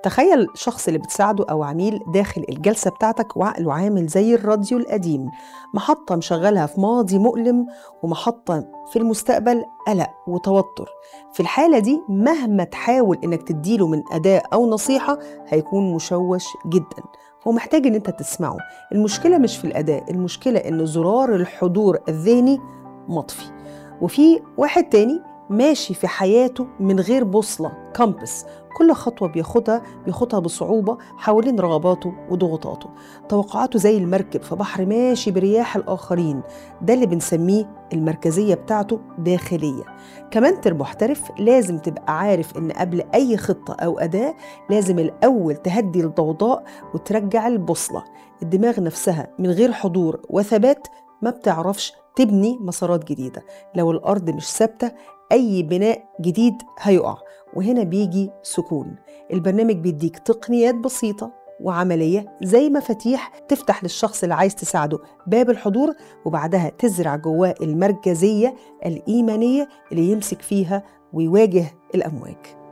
تخيل الشخص اللي بتساعده أو عميل داخل الجلسة بتاعتك وعقله عامل زي الراديو القديم، محطة مشغلها في ماضي مؤلم ومحطة في المستقبل قلق وتوتر. في الحالة دي مهما تحاول إنك تديله من أداء أو نصيحة هيكون مشوش جدا. هو محتاج إن أنت تسمعه. المشكلة مش في الأداء، المشكلة إن زرار الحضور الذهني مطفي. وفي واحد تاني ماشي في حياته من غير بوصلة كامبس، كل خطوة بياخدها بصعوبة حوالين رغباته وضغوطاته. توقعاته زي المركب في بحر ماشي برياح الآخرين. ده اللي بنسميه المركزية بتاعته داخلية. كمان محترف لازم تبقى عارف إن قبل أي خطة أو أداة لازم الأول تهدي الضوضاء وترجع البوصلة. الدماغ نفسها من غير حضور وثبات ما بتعرفش تبني مسارات جديدة. لو الأرض مش ثابتة أي بناء جديد هيقع. وهنا بيجي سكون. البرنامج بيديك تقنيات بسيطة وعملية زي مفاتيح تفتح للشخص اللي عايز تساعده باب الحضور، وبعدها تزرع جواه المركزية الإيمانية اللي يمسك فيها ويواجه الأمواج.